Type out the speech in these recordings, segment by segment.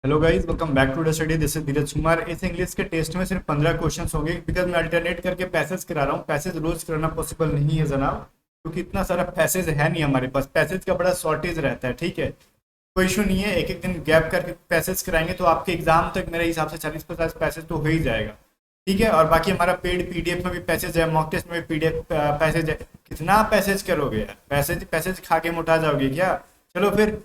Hello guys, welcome back to the study. This is Dheeraj Kumar. इस English के test में सिर्फ 15 क्वेश्चंस होंगे बिकॉज मैं अल्टरनेट करके पैसेज करा रहा हूँ। पैसेज रोज करना पॉसिबल नहीं है जनाब, क्योंकि इतना सारा पैसेज है नहीं हमारे पास। पैसेज का बड़ा शॉर्टेज रहता है, ठीक है। कोई इशू नहीं है, एक एक दिन गैप करके पैसेज कराएंगे तो आपके एग्जाम तक मेरे हिसाब से 40-50 पैसेज तो हो ही जाएगा, ठीक है। और बाकी हमारा पेड पीडीएफ में भी पैसेज है, मॉक टेस्ट में भी पीडीएफ पैसेज है। कितना पैसेज करोगे यार? पैसेज पैसेज खा के मोटा जाओगे क्या? चलो फिर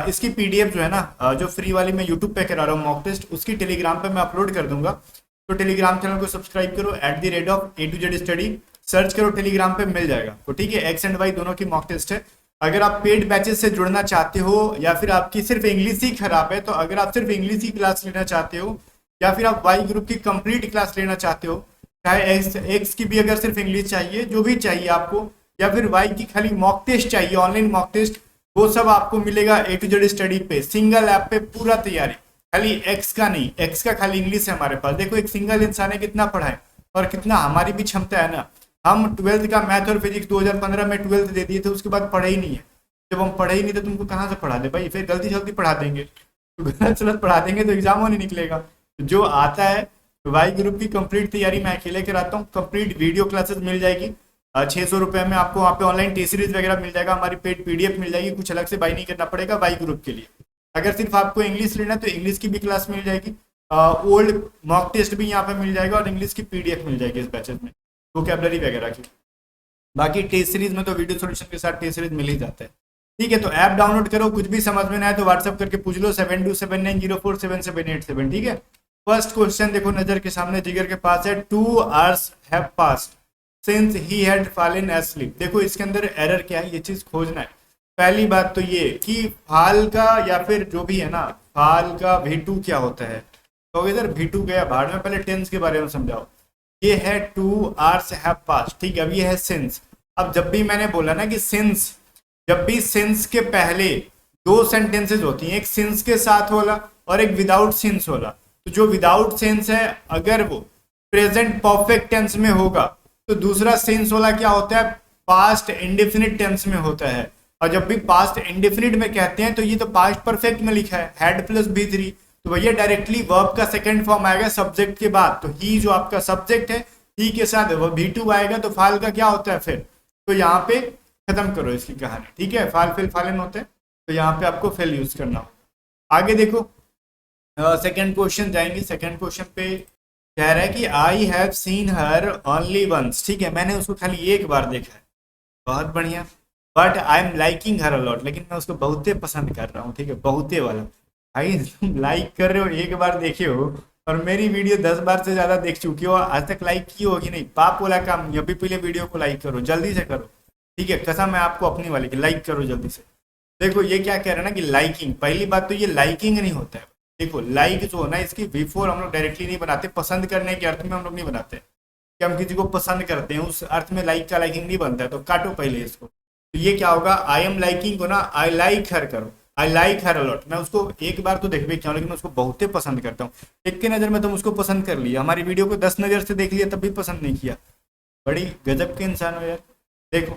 इसकी पीडीएफ जो है ना, जो फ्री वाली मैं यूट्यूब पे करा रहा हूँ मॉक टेस्ट, उसकी टेलीग्राम पे मैं अपलोड कर दूंगा। तो टेलीग्राम चैनल को सब्सक्राइब करो, @A to Z study search करो, टेलीग्राम पे मिल जाएगा। तो ठीक है, एक्स एंड वाई दोनों की मॉक टेस्ट है। अगर आप पेड बैचेस से जुड़ना चाहते हो या फिर आपकी सिर्फ इंग्लिश ही खराब है, तो अगर आप सिर्फ इंग्लिश ही क्लास लेना चाहते हो या फिर आप वाई ग्रुप की कंप्लीट क्लास लेना चाहते हो, चाहे एक्स की भी अगर सिर्फ इंग्लिश चाहिए, जो भी चाहिए आपको, या फिर वाई की खाली मॉक टेस्ट चाहिए, ऑनलाइन मॉक टेस्ट, वो सब आपको मिलेगा A to Z स्टडी पे, सिंगल ऐप पे पूरा तैयारी। खाली एक्स का नहीं, एक्स का खाली इंग्लिश है हमारे पास। देखो एक सिंगल इंसान है कितना पढ़ा है और कितना हमारी भी क्षमता है ना। हम 12th का मैथ और फिजिक्स 2015 में 12th दे दिए थे, उसके बाद पढ़े ही नहीं है। जब हम पढ़े ही नहीं तो तुमको कहाँ से पढ़ा दे भाई? फिर गलती जल्दी पढ़ा देंगे, तो गलत सलत पढ़ा देंगे तो एग्जाम हो नहीं निकलेगा। तो जो आता है, वाई ग्रुप की कंप्लीट तैयारी मैं अकेले कराता हूँ। कंप्लीट वीडियो क्लासेस मिल जाएगी 600 रुपये में आपको। वहाँ पे ऑनलाइन टी सीरीज वगैरह मिल जाएगा, हमारी पेड पीडीएफ मिल जाएगी, कुछ अलग से बाई नहीं करना पड़ेगा वाई ग्रुप के लिए। अगर सिर्फ आपको इंग्लिश लेना है तो इंग्लिश की भी क्लास मिल जाएगी, ओल्ड मॉक टेस्ट भी यहाँ पे मिल जाएगा और इंग्लिश की पीडीएफ मिल जाएगी इस बैचेज में, वोकैबलरी वगैरह की। बाकी टेस्ट सीरीज में तो वीडियो सोल्यूशन के साथ टेस्ट सीरीज मिल ही जाता है, ठीक है। तो ऐप डाउनलोड करो, कुछ भी समझ में ना आए तो व्हाट्सअप करके पूछ लो 7279047787 ठीक है। फर्स्ट क्वेश्चन देखो नजर के सामने, जिगर के पास है 2 hours have passed since he had fallen asleep. देखो इसके अंदर एरर क्या है, ये चीज खोजना है। पहली बात तो ये कि फाल का या फिर जो भी है ना, फाल का V2 क्या होता है। तो इधर V2 गया भाड़ में, पहले टेंस के बारे में समझाओ। ये है 2 hours हैव पास्ड, ठीक है। अब ये है सिंस। अब जब भी मैंने बोला ना कि सिंस, जब भी सिंस के पहले दो सेंटेंसेस होती हैं, एक सिंस के साथ वाला और एक विदाउट सिंस वाला। तो जो विदाउट सिंस है अगर वो प्रेजेंट परफेक्ट टेंस में होगा तो दूसरा सेंस वाला क्या होता है, पास्ट इंडेफिनिट टेंस में होता है। और जब भी पास्ट इंडेफिनिट में कहते हैं तो ये तो पास्ट परफेक्ट में लिखा है, हैड प्लस B3, तो भैया डायरेक्टली वर्ब का सेकंड फॉर्म आएगा सब्जेक्ट के बाद। तो ही जो आपका सब्जेक्ट है, ही के साथ वो V2 आएगा, तो फाल का क्या होता है फिर। तो यहाँ पे खत्म करो इसकी कहानी, ठीक है। फाल फिल फालन होते हैं, तो यहाँ पे आपको फिल यूज करना हो। आगे देखो सेकंड क्वेश्चन जाएंगे। सेकंड क्वेश्चन पे कह रहा है कि I have seen her only once, ठीक है। मैंने उसको खाली एक बार देखा है, बहुत बढ़िया। But I am liking her a lot, लेकिन मैं उसको बहुते पसंद कर रहा हूँ, ठीक है। बहुते वाला भाई, तुम लाइक कर रहे हो, एक बार देखे हो और मेरी वीडियो 10 बार से ज्यादा देख चुकी हो, आज तक लाइक की होगी नहीं। पाप वाला काम, अभी पहले वीडियो को लाइक करो, जल्दी से करो, ठीक है। कसम है आपको अपनी वाली की, लाइक करो जल्दी से। देखो ये क्या कह रहा है ना कि लाइकिंग, पहली बात तो ये लाइकिंग नहीं होता है। देखो लाइक जो होना, इसकी V4 हम लोग डायरेक्टली नहीं बनाते, पसंद करने के अर्थ में हम लोग नहीं बनाते कि हम किसी को पसंद करते हैं, उस अर्थ में लाइक का लाइकिंग नहीं बनता है। तो काटो पहले इसको। तो ये क्या होगा, आई एम लाइकिंग को ना आई लाइक हर करो, आई लाइक हर अलॉट। मैं उसको एक बार तो देख भी क्या, लेकिन मैं उसको बहुते पसंद करता हूँ। एक के नज़र में तुम उसको पसंद कर लिया, हमारी वीडियो को 10 नज़र से देख लिया तब भी पसंद नहीं किया, बड़ी गजब के इंसान हो यार। देखो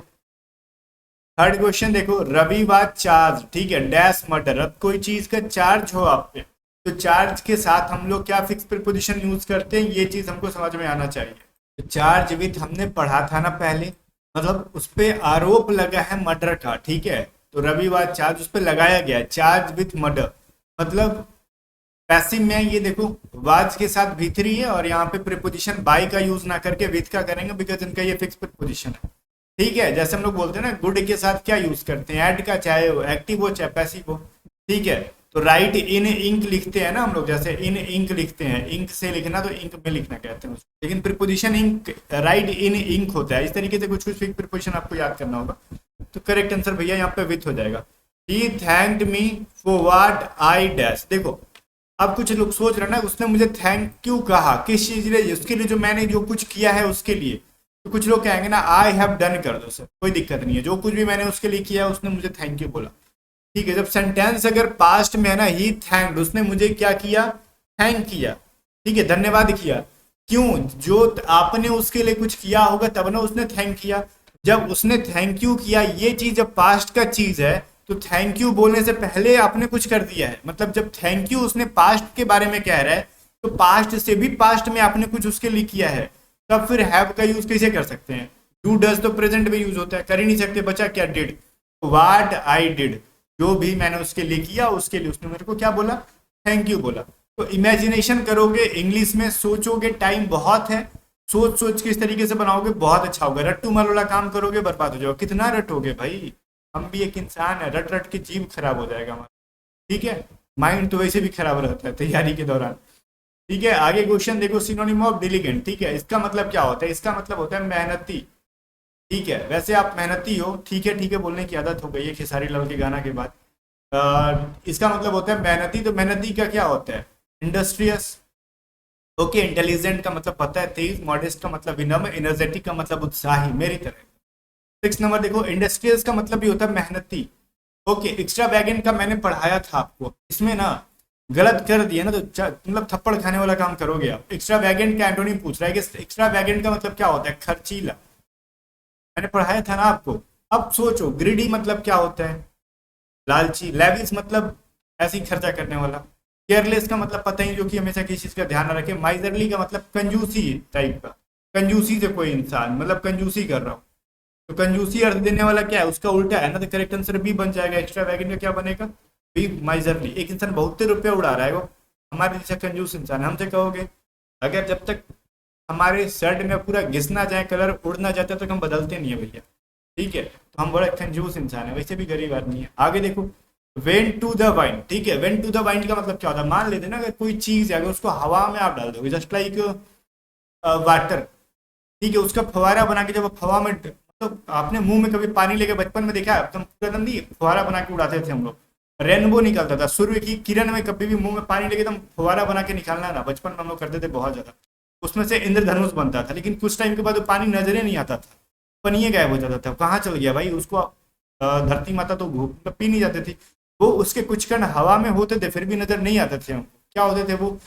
थर्ड क्वेश्चन देखो, रवि वाज चार्ज, ठीक है, डैश मर्डर। अब कोई चीज का चार्ज हो आप पे, तो चार्ज के साथ हम लोग क्या फिक्स प्रीपोजिशन यूज करते हैं, ये चीज हमको समझ में आना चाहिए। तो चार्ज विथ हमने पढ़ा था ना पहले, मतलब उस पर आरोप लगा है मर्डर का, ठीक है। तो रवि वाज चार्ज उस पर लगाया गया, चार्ज विथ मर्डर। मतलब पैसिव में ये देखो वाज के साथ V3 है और यहाँ पे प्रीपोजिशन बाय का यूज ना करके विथ का करेंगे, बिकॉज इनका ये फिक्स प्रीपोजिशन है, ठीक है। जैसे हम लोग बोलते हैं ना गुड के साथ क्या यूज करते हैं, ऐड का, चाहे वो एक्टिव हो चाहे पैसिव हो, ठीक है। तो राइट इन इंक लिखते हैं ना हम लोग, जैसे इन इंक लिखते हैं, इंक से लिखना तो इंक में लिखना कहते हैं उसको, लेकिन प्रीपोजिशन इंक, राइट इन इंक होता है। इस तरीके से कुछ कुछ फिक्स प्रीपोजिशन आपको याद करना होगा। तो करेक्ट आंसर भैया यहाँ पे विथ हो जाएगा। He thanked me for what I dash. देखो अब कुछ लोग सोच रहे ना, उसने मुझे थैंक क्यों कहा, किस चीज लिए, उसके लिए जो मैंने जो कुछ किया है उसके लिए। तो कुछ लोग कहेंगे ना आई हैव डन कर दो सर, कोई दिक्कत नहीं है, जो कुछ भी मैंने उसके लिए किया उसने मुझे थैंक यू बोला, ठीक है। जब सेंटेंस अगर पास्ट में है ना, ही थैंक्ड, उसने मुझे क्या किया, थैंक किया, ठीक है, धन्यवाद किया। क्यों, जो आपने उसके लिए कुछ किया होगा तब ना उसने थैंक किया। जब उसने थैंक यू किया, ये चीज जब पास्ट का चीज है तो थैंक यू बोलने से पहले आपने कुछ कर दिया है, मतलब जब थैंक यू उसने पास्ट के बारे में कह रहा है तो पास्ट से भी पास्ट में आपने कुछ उसके लिए किया है, तब फिर हैव का यूज कैसे कर सकते हैं। डू डज तो प्रेजेंट में यूज होता है, कर ही नहीं सकते, बचा क्या डिड। व्हाट आई डिड, जो भी मैंने उसके लिए किया उसके लिए उसने मेरे को क्या बोला, थैंक यू बोला। तो इमेजिनेशन करोगे इंग्लिश में, सोचोगे, टाइम बहुत है, सोच सोच के इस तरीके से बनाओगे बहुत अच्छा होगा। रट्टू मार वाला काम करोगे बर्बाद हो जाओगे। कितना रटोगे भाई, हम भी एक इंसान है, रट रट के जीव खराब हो जाएगा हमारा, ठीक है। माइंड तो वैसे भी खराब रहता है तैयारी के दौरान, ठीक है। आगे क्वेश्चन देखो, सिनोनिम ऑफ डिलीगेंट, ठीक है, इसका मतलब क्या होता है, इसका मतलब होता है मेहनती, ठीक है। वैसे आप मेहनती हो, ठीक है बोलने की आदत हो गई है खेसारी लाल के गाना के बाद। इसका मतलब होता है मेहनती, तो मेहनती का क्या होता है, इंडस्ट्रियस, ओके। इंटेलिजेंट का मतलब पता है, तेज। मॉडेस्ट का मतलब विनम्र। एनर्जेटिक का मतलब उत्साही, मेरी तरह। 6 नंबर देखो, इंडस्ट्रियस का मतलब भी होता है मेहनती, ओके। एक्स्ट्रा वैगन का मैंने पढ़ाया था आपको, इसमें ना गलत कर दिया ना तो मतलब थप्पड़ खाने वाला काम करोगे आप। एक्स्ट्रा वैगन का एंटोनिम पूछ रहा है कि एक्स्ट्रा वैगन का मतलब क्या होता है, खर्चीला, मैंने पढ़ाया था ना आपको। अब सोचो, ग्रीडी मतलब क्या होता है, लालची। लेविस मतलब ऐसे ही खर्चा करने वाला। केयरलेस का मतलब पता ही, जो कि हमेशा किसी चीज का ध्यान न रखे। माइजरली का मतलब कंजूसी टाइप का, कंजूसी से कोई इंसान, मतलब कंजूसी कर रहा हूँ। तो कंजूसी अर्थ देने वाला क्या है, उसका उल्टा है ना, तो करेक्ट आंसर बी बन जाएगा। एक्स्ट्रा वैगन का क्या बनेगा, बी माइजरली। एक इंसान बहुत रुपया उड़ा रहा है, वो हमारे जैसा कंजूस इंसान है, हमसे कहोगे अगर जब तक हमारे शर्ट में पूरा घिस ना जाए, कलर उड़ ना जाता, तो हम बदलते नहीं है भैया, ठीक है। तो हम बड़ा कंजूस इंसान है, वैसे भी गरीब आदमी है। आगे देखो, वेन टू द वाइंड, ठीक है। वेन टू द वाइंड का मतलब क्या होता है, मान लेते ना अगर कोई चीज है, अगर उसको हवा में आप डाल दोगे, जस्ट लाइक वाटर, ठीक है, उसका फवारा बना के, जब आप हवा में, तो आपने मुंह में कभी पानी लेके बचपन में देखा है, एकदम पूरा नहीं फवारा बना के उड़ाते थे हम लोग, रेनबो निकलता था सूर्य की किरण में, कभी भी मुंह में पानी लेके एकदम फवारा बना के निकालना ना, बचपन में हम लोग करते थे बहुत ज्यादा। उसमें से इंद्रधनुष बनता था, लेकिन कुछ टाइम के बाद वो पानी नजरे नहीं आता था, पनिए गायब हो जाता था, कहाँ चल गया भाई, उसको धरती माता तो मतलब पी नहीं जाती थी। वो उसके कुछ कण हवा में होते थे, फिर भी नजर नहीं आते थे हमको, क्या होते थे वो,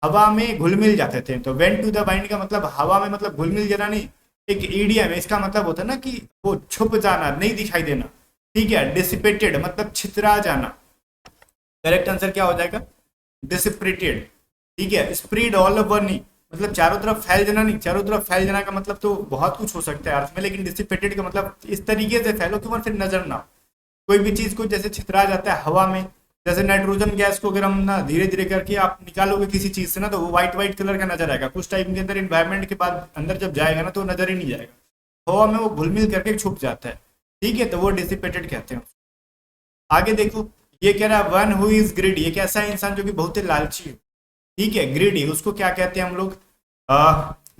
हवा में घुल मिल जाते थे। तो वेन टू द वाइंड का मतलब हवा में, मतलब घुल मिल जाना नहीं, एक ईडियम है, इसका मतलब होता है ना कि वो छुप जाना, नहीं दिखाई देना, ठीक है। डिसिपेटेड मतलब छितरा जाना, करेक्ट आंसर क्या हो जाएगा, डिसिपेटेड, ठीक है। स्प्रेड ऑल ओवर नहीं, मतलब चारों तरफ फैल जाना नहीं, चारों तरफ फैल जाना का मतलब तो बहुत कुछ हो सकता है अर्थ में, लेकिन डिसिपेटेड का मतलब इस तरीके से फैलो कि वह फिर नजर ना, कोई भी चीज को जैसे छितरा जाता है हवा में, जैसे नाइट्रोजन गैस को अगर हम ना धीरे धीरे करके आप निकालोगे किसी चीज से ना, तो वो व्हाइट व्हाइट कलर का नजर आएगा, कुछ टाइम के अंदर इन्वायरमेंट के बाद अंदर जब जाएगा ना तो नजर ही नहीं जाएगा, हवा में वो घुल मिल करके छुप जाता है, ठीक है। तो वो डिसिपेटेड कहते हैं। आगे देखो, ये कह रहा है वन हु इज ग्रीडी, एक ऐसा इंसान जो कि बहुत ही लालची हो, ठीक है। ग्रीडी उसको क्या कहते हैं हम लोग,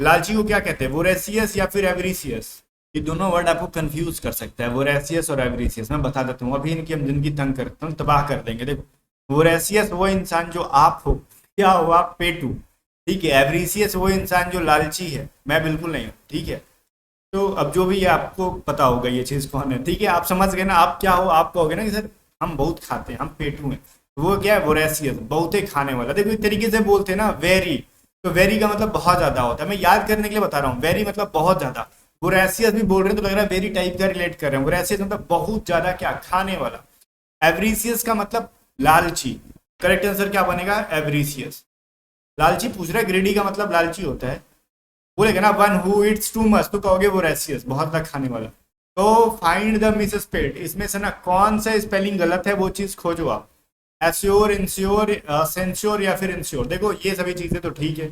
लालची को क्या कहते हैं, वोरेसियस या फिर एवरीसियस। ये दोनों वर्ड आपको कंफ्यूज कर सकता है, वोरेसियस और एवरीसियस। मैं बता देता हूँ, अभी इनकी हम जिंदगी तंग करते हैं, तबाह कर देंगे। देखो, वोरेसियस वो इंसान जो आप हो, क्या हो आप, पेटू, ठीक है। एवरीसियस वो इंसान जो लालची है, मैं बिल्कुल नहीं हूँ, ठीक है। तो अब जो भी है आपको पता होगा ये चीज कौन है, ठीक है। आप समझ गए ना, आप क्या हो, आप कहोगे ना कि सर हम बहुत खाते हैं, हम पेटू हैं, वो क्या है, वोरेसियस, बहुत ही खाने वाला। देखो एक तरीके से बोलते हैं ना, वेरी, तो वेरी का मतलब बहुत ज्यादा होता है, मैं याद करने के लिए बता रहा हूँ, वेरी मतलब बहुत ज्यादा। वोरेसियस भी बोल रहे हैं तो लग रहा है वेरी टाइप का रिलेट कर रहे हैं, वोरेसियस मतलब बहुत ज्यादा क्या, खाने वाला। एवरीसियस का मतलब लालची, करेक्ट आंसर क्या बनेगा, एवरीसियस। लालची पूछ रहा है, ग्रीडी का मतलब लालची होता है, बोलेगा ना one who it's too much, तो कहोगे वोरेसियस, बहुत ज्यादा खाने वाला। तो फाइंड द मिसेस पेट, इसमें से ना कौन सा स्पेलिंग गलत है वो चीज खोजो आप, एश्योर, इंश्योर, सेंश्योर या फिर इंश्योर। देखो ये सभी चीजें तो ठीक है,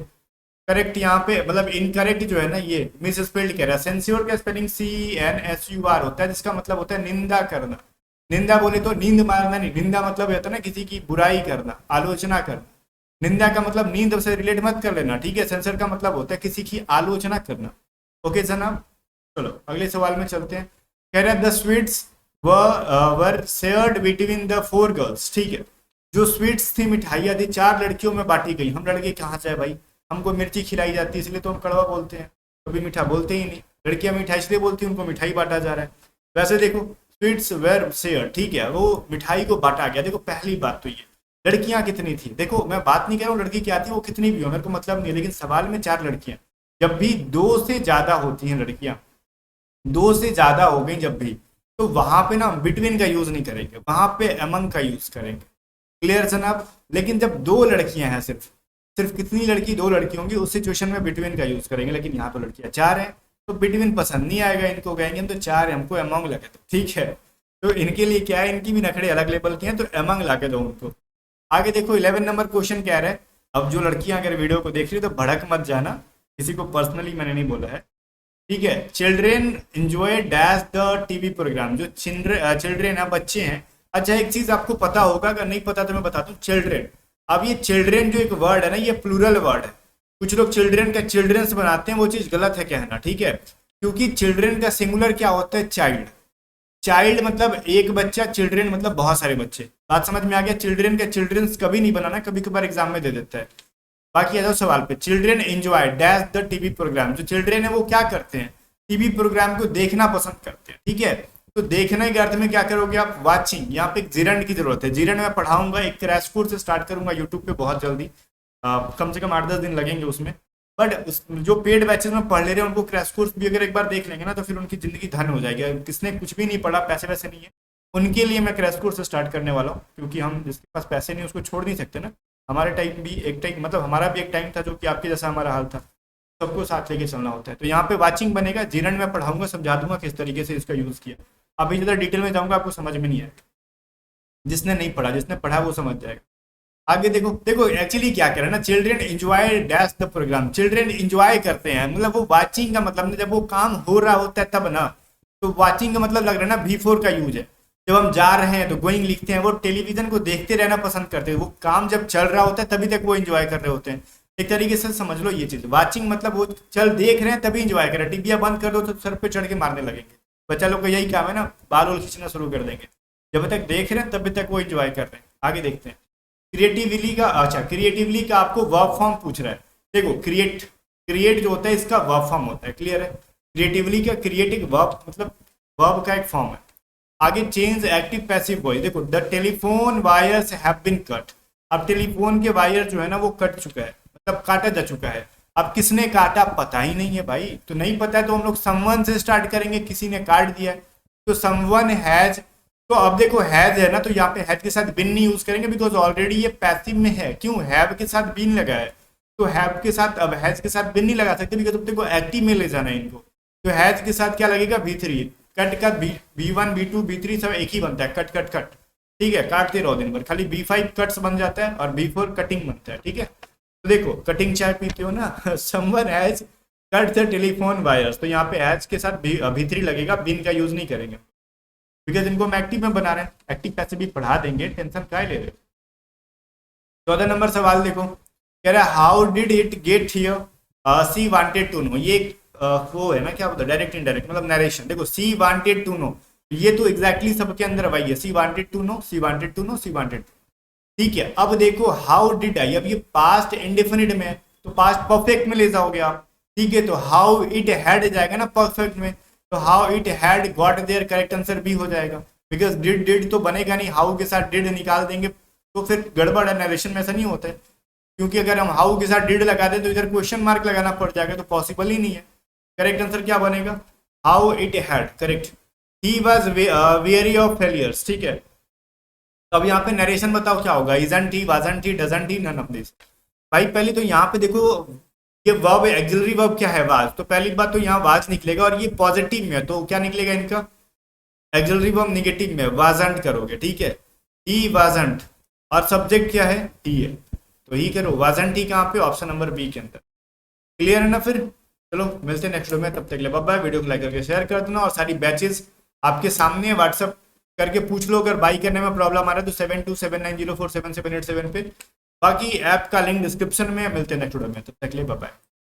करेक्ट यहाँ पे, मतलब इनकरेक्ट जो है ना, ये मिस स्पेल्ड कह रहा है। सेंश्योर का स्पेलिंग CNSUR होता है, जिसका मतलब होता है निंदा करना। निंदा बोले तो नींद मारना नहीं, निंदा मतलब होता है ना किसी की बुराई करना, आलोचना करना। निंदा का मतलब नींद से रिलेट मत कर लेना, ठीक है। सेंसर का मतलब होता है किसी की आलोचना करना, ओके जनाब। चलो अगले सवाल में चलते हैं। कह रहे हैं the sweets were shared between the 4 girls, ठीक है। जो स्वीट्स थी, मिठाइयाँ थी, 4 लड़कियों में बांटी गई। हम लड़के कहाँ से है भाई, हमको मिर्ची खिलाई जाती है इसलिए तो हम कड़वा बोलते हैं, कभी मीठा बोलते ही नहीं। लड़कियां मिठाई इसलिए बोलती हैं, उनको मिठाई बांटा जा रहा है। वैसे देखो, स्वीट्स वेर शेयर, ठीक है, वो मिठाई को बांटा गया। देखो पहली बात तो ये, लड़कियां कितनी थी, देखो मैं बात नहीं कर रहा हूँ लड़की क्या थी, वो कितनी भी हो मेरे को मतलब नहीं है, लेकिन सवाल में 4 लड़कियां, जब भी 2 से ज्यादा होती हैं लड़कियां, 2 से ज्यादा हो गई जब भी, तो वहां पे ना बिटवीन का यूज नहीं करेंगे, वहां पे अमंग का यूज करेंगे। क्लियर जनाब। लेकिन जब दो लड़कियां हैं, सिर्फ सिर्फ कितनी लड़की, दो लड़की होंगी, उस सिचुएशन में बिटवीन का यूज करेंगे। लेकिन यहाँ तो लड़कियां चार हैं, तो बिटवीन पसंद नहीं आएगा इनको, कहेंगे हम तो चार है, हमको अमंग लगे तो ठीक है। तो इनके लिए क्या है, इनकी भी नखड़े अलग लेवल के हैं, तो अमंग ला के दो उनको। आगे देखो 11 नंबर क्वेश्चन क्या रहा है। अब जो लड़कियां अगर वीडियो को देख रही है तो भड़क मत जाना, किसी को पर्सनली मैंने नहीं बोला है, ठीक है। Children enjoy dash the TV programme, जो चिल्ड्रेन है, बच्चे हैं। अच्छा एक चीज आपको पता होगा, अगर नहीं पता तो मैं बताता हूँ, चिल्ड्रेन। अब ये चिल्ड्रेन जो एक वर्ड है ना, ये प्लूरल वर्ड है। कुछ लोग चिल्ड्रेन का चिल्ड्रेंस बनाते हैं, वो चीज गलत है कहना, ठीक है। क्योंकि चिल्ड्रेन का सिंगुलर क्या होता है, चाइल्ड। चाइल्ड मतलब एक बच्चा, चिल्ड्रेन मतलब बहुत सारे बच्चे। बात समझ में आ गया। चिल्ड्रेन का चिल्ड्रेंस कभी नहीं बनाना, कभी कभार एग्जाम में दे देता है। बाकी आ जाओ सवाल पे। Children enjoy dash the TV programme, जो चिल्ड्रेन है वो क्या करते हैं, टीवी प्रोग्राम को देखना पसंद करते हैं, ठीक है। तो देखने के अर्थ में क्या करोगे आप, वाचिंग। यहाँ पे एक जीरंड की जरूरत है। जीरंड मैं पढ़ाऊंगा, एक क्रैश कोर्स स्टार्ट करूंगा यूट्यूब पे बहुत जल्दी, कम से कम 8-10 दिन लगेंगे उसमें। बट जो पेड बैचेस में पढ़ ले रहे हैं उनको क्रैश कोर्स भी अगर एक बार देख लेंगे ना, तो फिर उनकी जिंदगी धन हो जाएगी। किसने कुछ भी नहीं पढ़ा, पैसे वैसे नहीं है, उनके लिए मैं क्रैश कोर्स स्टार्ट करने वाला हूँ। क्योंकि हम जिसके पास पैसे नहीं उसको छोड़ नहीं सकते ना। हमारे टाइम भी एक टाइम, मतलब हमारा भी एक टाइम था जो कि आपके जैसा हमारा हाल था, सबको साथ लेके चलना होता है। तो यहाँ पे वाचिंग बनेगा, जीरंड में पढ़ाऊंगा, समझा दूंगा किस तरीके से इसका यूज किया। अभी ज़्यादा डिटेल में जाऊंगा आपको समझ में नहीं आएगा, जिसने नहीं पढ़ा, जिसने पढ़ा वो समझ जाएगा। आगे देखो, देखो एक्चुअली क्या कह रहा है ना, children enjoy dash the programme. Children enjoy करते हैं, मतलब वो वाचिंग का मतलब, जब वो काम हो रहा होता है तब ना। तो वाचिंग का मतलब लग रहा है ना, V4 का यूज है। जब हम जा रहे हैं तो गोइंग लिखते हैं, वो टेलीविजन को देखते रहना पसंद करते हैं। वो काम जब चल रहा होता है तभी तक वो एंजॉय कर रहे होते हैं। एक तरीके से समझ लो ये चीज। वाचिंग मतलब वो चल देख रहे हैं तभी एंजॉय कर रहे हैं। टीवी बंद कर दो तो सर पे चढ़ के मारने लगेंगे। बच्चा लोग का यही काम है ना, बाल वाल खींचना शुरू कर देंगे। जब तक देख रहे हैं तब तक वो एंजॉय कर रहे हैं। आगे देखते हैं क्रिएटिवली का। अच्छा क्रिएटिवली का आपको वर्ब फॉर्म पूछ रहा है। देखो क्रिएट, क्रिएट जो होता है इसका वर्ब फॉर्म होता है, क्लियर है। क्रिएटिवली का क्रिएट एक वर्ब, मतलब वर्ब का एक फॉर्म है। आगे चेंज एक्टिव पैसिव वॉइस। देखो the telephone wires have been cut. अब टेलीफोन के वायर जो है ना वो कट चुका है, मतलब काटा जा चुका है। अब किसने काटा पता ही नहीं है भाई। तो नहीं पता है तो हम लोग समवन से स्टार्ट करेंगे, किसी ने काट दिया है तो समवन हैज। तो अब देखो हैज है ना, तो यहाँ पे हैज के साथ बिन नहीं यूज करेंगे, बिकॉज ऑलरेडी ये पैसिव में है। क्यों, हैव के साथ बिन लगा है, तो हैव के साथ, अब हैज के साथ बिन नहीं लगा सकते, बिकॉज अब देखो एक्टिव में ले जाना है इनको। तो हैज के साथ क्या लगेगा, V3। कट का B1 B2 B3 सब एक ही बनता है, कट कट कट, ठीक है। काटते रहो दिन भर, खाली B5 कट्स बन जाता है और B4 कटिंग बनता है, ठीक है। तो देखो कटिंग चाय पीते हो ना, someone has cut the telephone wires, तो यहाँ पे हैज के साथ V3 लगेगा, बिन का यूज नहीं करेंगे, बिकॉज इनको हम एक्टिव में बना रहे हैं। एक्टिव पैसे भी पढ़ा देंगे, टेंशन क्या ले रहे। 14 नंबर सवाल देखो, कह रहा है how did it get here, she wanted to know. ये वो है ना, क्या होता है, डायरेक्ट इनडायरेक्ट मतलब नरेशन। देखो सी वांटेड टू नो, ये तो एग्जैक्टली सबके अंदर वही है, she wanted to know, she wanted to know, she wanted, ठीक है। अब देखो हाउ डिड आई, अब ये पास्ट इंडेफिनिट में, तो पास्ट परफेक्ट में ले जाओगे आप, ठीक है। तो हाउ इट हैड जाएगा ना परफेक्ट में, तो how it had got there, correct answer भी हो जाएगा। बिकॉज डिड डिड तो बनेगा नहीं, हाउ के साथ डिड निकाल देंगे तो फिर गड़बड़ है। नरेशन में ऐसा नहीं होता है, क्योंकि अगर हम हाउ के साथ डिड लगा दें तो इधर क्वेश्चन मार्क लगाना पड़ जाएगा, तो पॉसिबल ही नहीं है। करेक्ट आंसर क्या बनेगा, how it had, correct. He was very of failures, ठीक है। तो अब यहाँ पे नरेशन बताओ क्या होगा, isn't he, wasn't he, doesn't he, none of this. भाई पहले तो यहाँ पे देखो ये वर्ब है, एक्सिलरी वर्ब क्या है, वाज। तो पहली बात तो यहाँ वाज निकलेगा, और ये पॉजिटिव में है तो क्या निकलेगा इनका, एक्सिलरी वर्ब नेगेटिव में, वाजंट करोगे, ठीक है। ही वाजंट, और सब्जेक्ट क्या है, ही है, तो ही करो। वाजंट ही कहाँ पे, ऑप्शन नंबर बी के अंदर। क्लियर है ना। फिर चलो मिलते हैं नेक्स्ट वीडियो में, तब तक ले बाय बाय। वीडियो को लाइक करके शेयर कर देना, और सारी बैचेस आपके सामने व्हाट्सअप करके पूछ लो। अगर बाई करने में प्रॉब्लम आ रहा है तो 7279047787 पे। बाकी ऐप का लिंक डिस्क्रिप्शन में। मिलते हैं नेक्स्ट वीडियो में, तब तक ले बाय बाय।